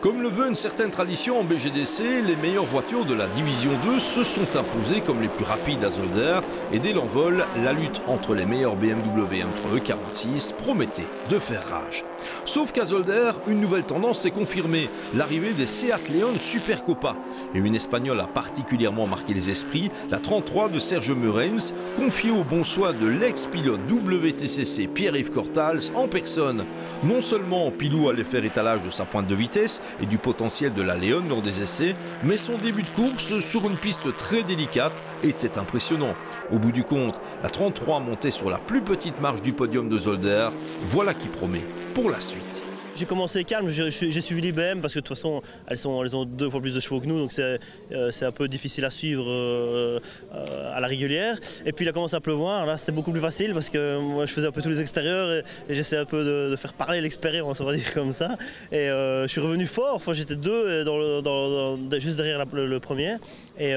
Comme le veut une certaine tradition en BGDC, les meilleures voitures de la Division 2 se sont imposées comme les plus rapides à Zolder et dès l'envol, la lutte entre les meilleurs BMW M3 E46 promettait de faire rage. Sauf qu'à Zolder, une nouvelle tendance s'est confirmée, l'arrivée des Seat Leon Supercopa. Et une Espagnole a particulièrement marqué les esprits, la 33 de Serge Meurens, confiée au bon soin de l'ex-pilote WTCC Pierre-Yves Cortals en personne. Non seulement Pilou allait faire étalage de sa pointe de vitesse et du potentiel de la Leon lors des essais, mais son début de course sur une piste très délicate était impressionnant. Au bout du compte, la 33 montait sur la plus petite marche du podium de Zolder, voilà qui promet pour la suite. J'ai commencé calme, j'ai suivi l'IBM parce que de toute façon elles ont 2 fois plus de chevaux que nous, donc c'est un peu difficile à suivre à la régulière. Et puis il a commencé à pleuvoir, là c'était beaucoup plus facile parce que moi je faisais un peu tous les extérieurs et j'essayais un peu de faire parler l'expérience, on va dire comme ça. Et je suis revenu fort, enfin, j'étais 2 juste derrière le premier. Et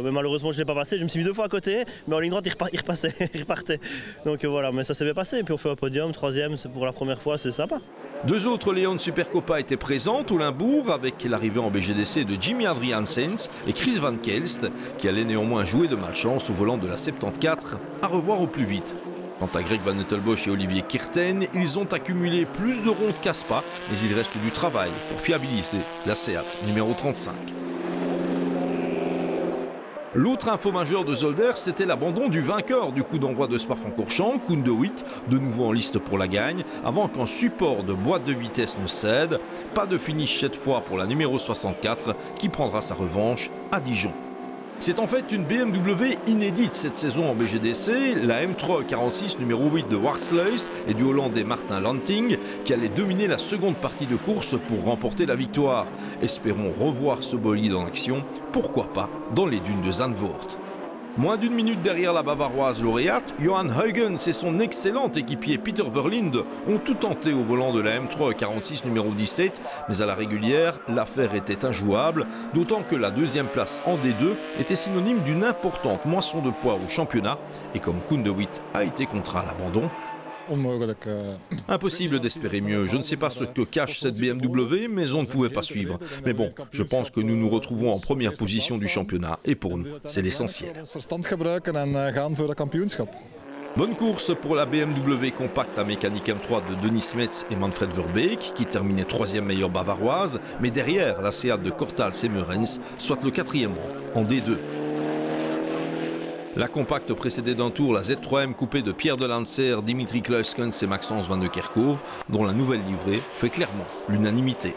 mais malheureusement je ne l'ai pas passé, je me suis mis 2 fois à côté, mais en ligne droite il repassait, il repartait. Donc voilà, mais ça s'est bien passé, et puis on fait un podium, 3e, c'est pour la première fois, c'est sympa. 2 autres Leon Supercopa étaient présentes au Limbourg avec l'arrivée en BGDC de Jimmy Adriaansens et Chris Van Kelst qui allaient néanmoins jouer de malchance au volant de la 74 à revoir au plus vite. Quant à Greg Van Nettelbosch et Olivier Kirten, ils ont accumulé plus de rondes casse-pas, mais il reste du travail pour fiabiliser la Seat numéro 35. L'autre info majeure de Zolder, c'était l'abandon du vainqueur du coup d'envoi de Spa-Francorchamps, Koen de Witt, de nouveau en liste pour la gagne, avant qu'un support de boîte de vitesse ne cède. Pas de finish cette fois pour la numéro 64, qui prendra sa revanche à Dijon. C'est en fait une BMW inédite cette saison en BGDC, la M3 46 numéro 8 de Warsluis et du Hollandais Martin Lanting qui allait dominer la seconde partie de course pour remporter la victoire. Espérons revoir ce bolide en action, pourquoi pas dans les dunes de Zandvoort. Moins d'une minute derrière la bavaroise lauréate, Johan Huygens et son excellent équipier Peter Verlinde ont tout tenté au volant de la M3 46 numéro 17, mais à la régulière, l'affaire était injouable, d'autant que la 2e place en D2 était synonyme d'une importante moisson de poids au championnat, et comme Koen de Witt a été contraint à l'abandon, impossible d'espérer mieux. Je ne sais pas ce que cache cette BMW, mais on ne pouvait pas suivre. Mais bon, je pense que nous nous retrouvons en première position du championnat et pour nous, c'est l'essentiel. Bonne course pour la BMW compacte à mécanique M3 de Denis Smets et Manfred Verbeek qui terminait 3e meilleure bavaroise, mais derrière la Seat de Cortals et Meurens, soit le 4e rang en D2. La compacte précédée d'un tour la Z3M coupée de Pierre Delancer, Dimitri Kluiskens et Maxence Van de Kerkhove, dont la nouvelle livrée fait clairement l'unanimité.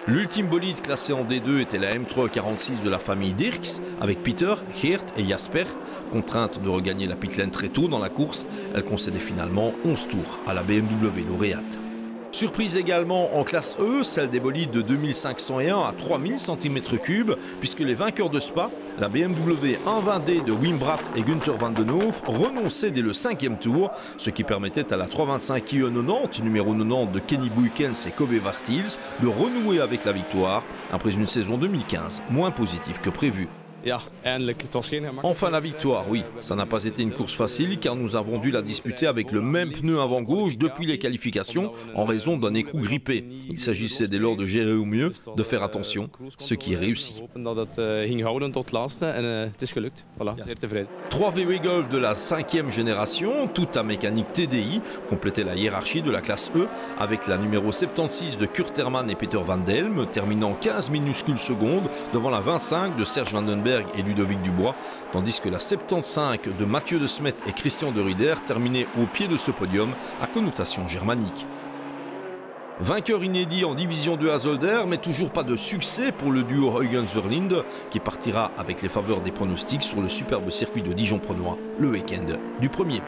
L'ultime bolide classé en D2 était la M3 46 de la famille Dirks, avec Peter, Geert et Jasper. Contrainte de regagner la pitlane très tôt dans la course, elle concédait finalement 11 tours à la BMW lauréate. Surprise également en classe E, celle des bolides de 2501 à 3000 cm3, puisque les vainqueurs de Spa, la BMW 120D de Wim Bratt et Günther Van den Hoof, renonçaient dès le 5e tour, ce qui permettait à la 325 IE90, numéro 90 de Kenny Buykens et Kobe Vastils, de renouer avec la victoire, après une saison 2015 moins positive que prévu. Enfin la victoire, oui, ça n'a pas été une course facile car nous avons dû la disputer avec le même pneu avant gauche depuis les qualifications en raison d'un écrou grippé. Il s'agissait dès lors de gérer au mieux, de faire attention, ce qui est réussi. 3 VW Golf de la 5e génération, toute à mécanique TDI, complétait la hiérarchie de la classe E avec la numéro 76 de Kurt Hermann et Peter Van Delm, terminant 15 minuscules secondes devant la 25 de Serge Vandenberg et Ludovic Dubois, tandis que la 75 de Mathieu de Smet et Christian de Ruder terminait au pied de ce podium à connotation germanique. Vainqueur inédit en division 2 à Zolder, mais toujours pas de succès pour le duo Huygens-Verlinde qui partira avec les faveurs des pronostics sur le superbe circuit de Dijon-Prenois le week-end du 1er mai.